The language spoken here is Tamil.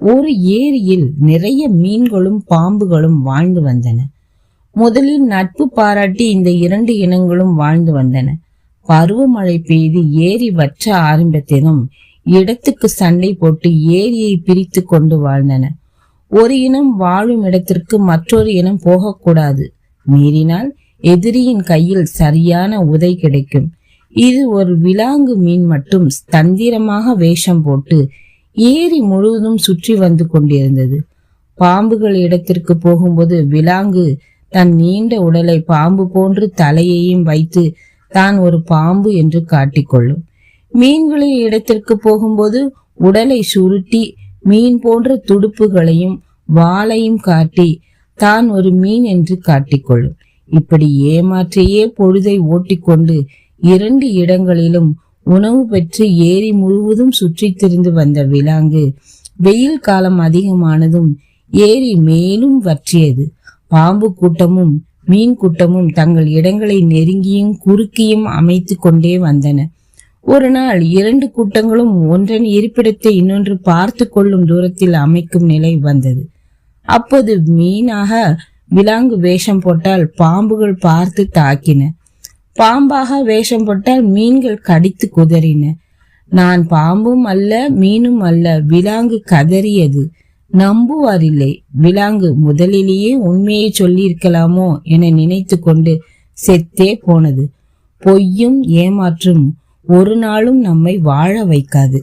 ஒரு ஏரியில் நிறைய மீன்களும் பாம்புகளும் வாழ்ந்து வந்தன. முதலில் நட்பு பாராட்டி இந்த இரண்டு இனங்களும் வாழ்ந்து வந்தன. பருவமழை பெய்து ஏரி வற்ற ஆரம்பித்ததும் இடத்துக்கு சண்டை போட்டு ஏரியை பிரித்து கொண்டு வாழ்ந்தன. ஒரு இனம் வாழும் இடத்திற்கு மற்றொரு இனம் போகக்கூடாது. மீறினால் எதிரியின் கையில் சரியான உதை கிடைக்கும். இது ஒரு விலாங்கு மீன் மட்டும் தந்திரமாக வேஷம் போட்டு ஏரி முழுவதும் சுற்றி வந்து கொண்டிருந்தது. பாம்புகள் இடத்திற்கு போகும்போது விலாங்கு தன் நீண்ட உடலை பாம்பு போன்று தலையையும் வைத்து தான் ஒரு பாம்பு என்று காட்டிக்கொள்ளும். மீன்களின் இடத்திற்கு போகும்போது உடலை சுருட்டி மீன் போன்ற துடுப்புகளையும் வாளையும் காட்டி தான் ஒரு மீன் என்று காட்டிக்கொள்ளும். இப்படி ஏமாற்றியே பொழுதை ஓட்டிக்கொண்டு இரண்டு இடங்களிலும் உணவு பெற்று ஏரி முழுவதும் சுற்றி திரிந்து வந்த விலாங்கு வெயில் காலம் அதிகமானதும் ஏரி மேலும் வற்றியது. பாம்பு கூட்டமும் மீன் கூட்டமும் தங்கள் இடங்களை நெருங்கியும் குறுக்கியும் அமைத்து கொண்டே வந்தன. ஒரு நாள் இரண்டு கூட்டங்களும் ஒன்றன் இருப்பிடத்தை இன்னொன்று பார்த்து கொள்ளும் தூரத்தில் அமைக்கும் நிலை வந்தது. அப்போது மீனாக விலாங்கு வேஷம் போட்டால் பாம்புகள் பார்த்து தாக்கின. பாம்பாக வேஷம் போட்டால் மீன்கள் கடித்து குதறின. நான் பாம்பும் அல்ல மீனும் அல்ல, விலாங்கு கதறியது. நம்புவாரில்லை. விலாங்கு முதலிலேயே உண்மையை சொல்லி இருக்கலாமோ என நினைத்து கொண்டு செத்தே போனது. பொய்யும் ஏமாற்றும் ஒரு நாளும் நம்மை வாழ வைக்காது.